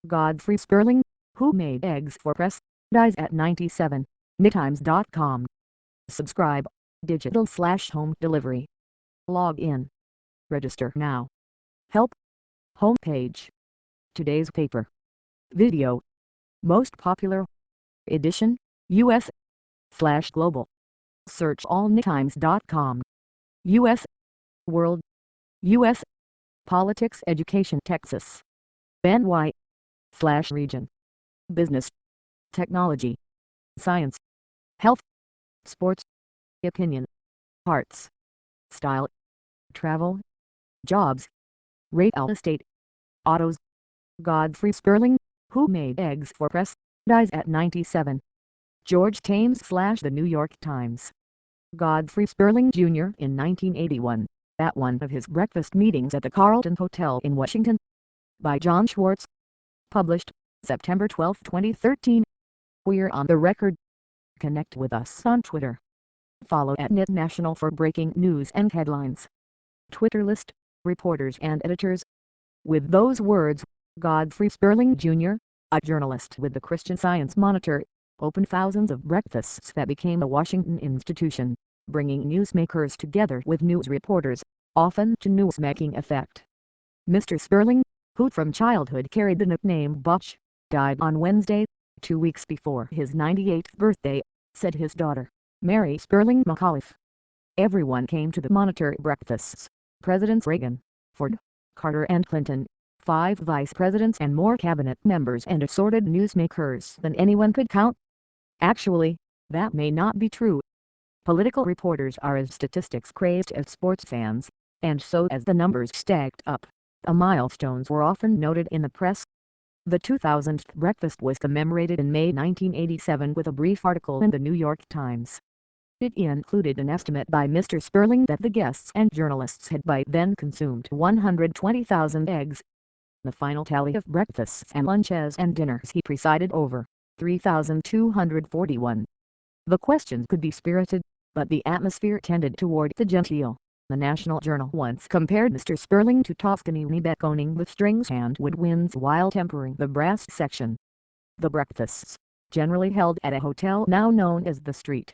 Godfrey Sperling, who made eggs for press, dies at 97. NewTimes.com. Subscribe. Digital/home delivery. Log in. Register now. Help. Homepage. Today's paper. Video. Most popular. Edition. US/global. Search all NewTimes.com. US. World. US. Politics, Education, Texas. NY/region. Business. Technology. Science. Health. Sports. Opinion. Arts. Style. Travel. Jobs. Real estate. Autos. Godfrey Sperling, who made eggs for press, dies at 97. George Thames/The New York Times. Godfrey Sperling Jr. in 1981, at one of his breakfast meetings at the Carlton Hotel in Washington. By John Schwartz. Published, September 12, 2013. We're on the record. Connect with us on Twitter. Follow @NetNational for breaking news and headlines. Twitter list, reporters and editors. With those words, Godfrey Sperling Jr., a journalist with the Christian Science Monitor, opened thousands of breakfasts that became a Washington institution, bringing newsmakers together with news reporters, often to newsmaking effect. Mr. Sperling, who from childhood carried the nickname Butch, died on Wednesday, 2 weeks before his 98th birthday, said his daughter, Mary Sperling McAuliffe. Everyone came to the Monitor breakfasts. Presidents Reagan, Ford, Carter and Clinton, 5 vice presidents and more cabinet members and assorted newsmakers than anyone could count. Actually, that may not be true. Political reporters are as statistics-crazed as sports fans, and so as the numbers stacked up, the milestones were often noted in the press. The 2000th breakfast was commemorated in May 1987 with a brief article in the New York Times. It included an estimate by Mr. Sperling that the guests and journalists had by then consumed 120,000 eggs. The final tally of breakfasts and lunches and dinners he presided over, 3,241. The questions could be spirited, but the atmosphere tended toward the genteel. The National Journal once compared Mr. Sperling to Toscanini beckoning with strings and woodwinds while tempering the brass section. The breakfasts, generally held at a hotel now known as the St.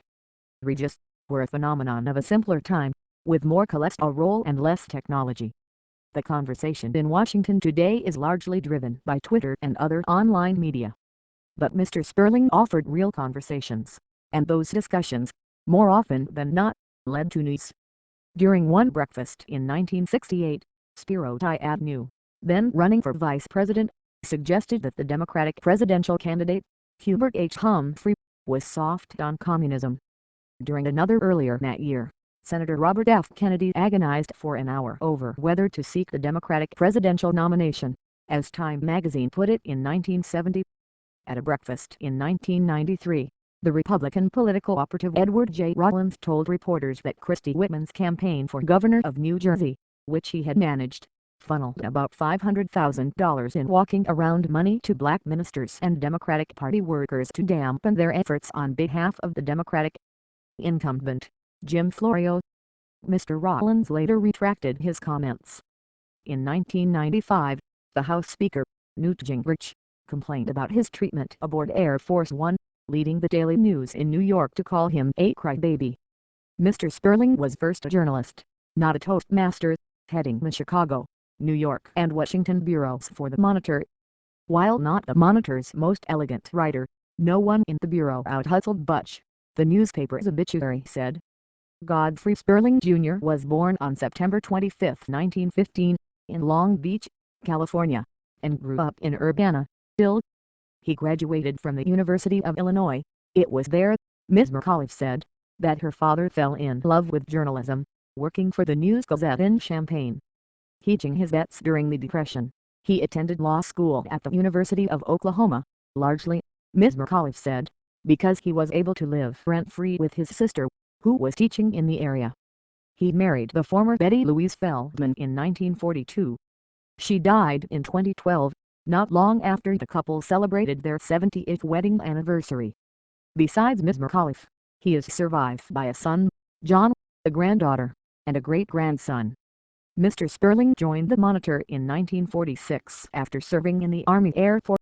Regis, were a phenomenon of a simpler time, with more cholesterol and less technology. The conversation in Washington today is largely driven by Twitter and other online media. But Mr. Sperling offered real conversations, and those discussions, more often than not, led to news. During one breakfast in 1968, Spiro Agnew, then running for vice president, suggested that the Democratic presidential candidate, Hubert H. Humphrey, was soft on communism. During another earlier that year, Senator Robert F. Kennedy agonized for an hour over whether to seek the Democratic presidential nomination, as Time magazine put it in 1970. At a breakfast in 1993, the Republican political operative Edward J. Rollins told reporters that Christie Whitman's campaign for governor of New Jersey, which he had managed, funneled about $500,000 in walking around money to black ministers and Democratic Party workers to dampen their efforts on behalf of the Democratic incumbent, Jim Florio. Mr. Rollins later retracted his comments. In 1995, the House Speaker, Newt Gingrich, complained about his treatment aboard Air Force One, leading the Daily News in New York to call him a crybaby. Mr. Sperling was first a journalist, not a toastmaster, heading the Chicago, New York and Washington bureaus for the Monitor. While not the Monitor's most elegant writer, no one in the bureau out-hustled Butch, the newspaper's obituary said. Godfrey Sperling Jr. was born on September 25, 1915, in Long Beach, California, and grew up in Urbana, Illinois. He graduated from the University of Illinois. It was there, Ms. McAuliffe said, that her father fell in love with journalism, working for the News Gazette in Champaign. Hedging his bets during the Depression, he attended law school at the University of Oklahoma, largely, Ms. McAuliffe said, because he was able to live rent-free with his sister, who was teaching in the area. He married the former Betty Louise Feldman in 1942. She died in 2012, not long after the couple celebrated their 70th wedding anniversary. Besides Ms. McAuliffe, he is survived by a son, John, a granddaughter, and a great-grandson. Mr. Sperling joined the Monitor in 1946 after serving in the Army Air Force.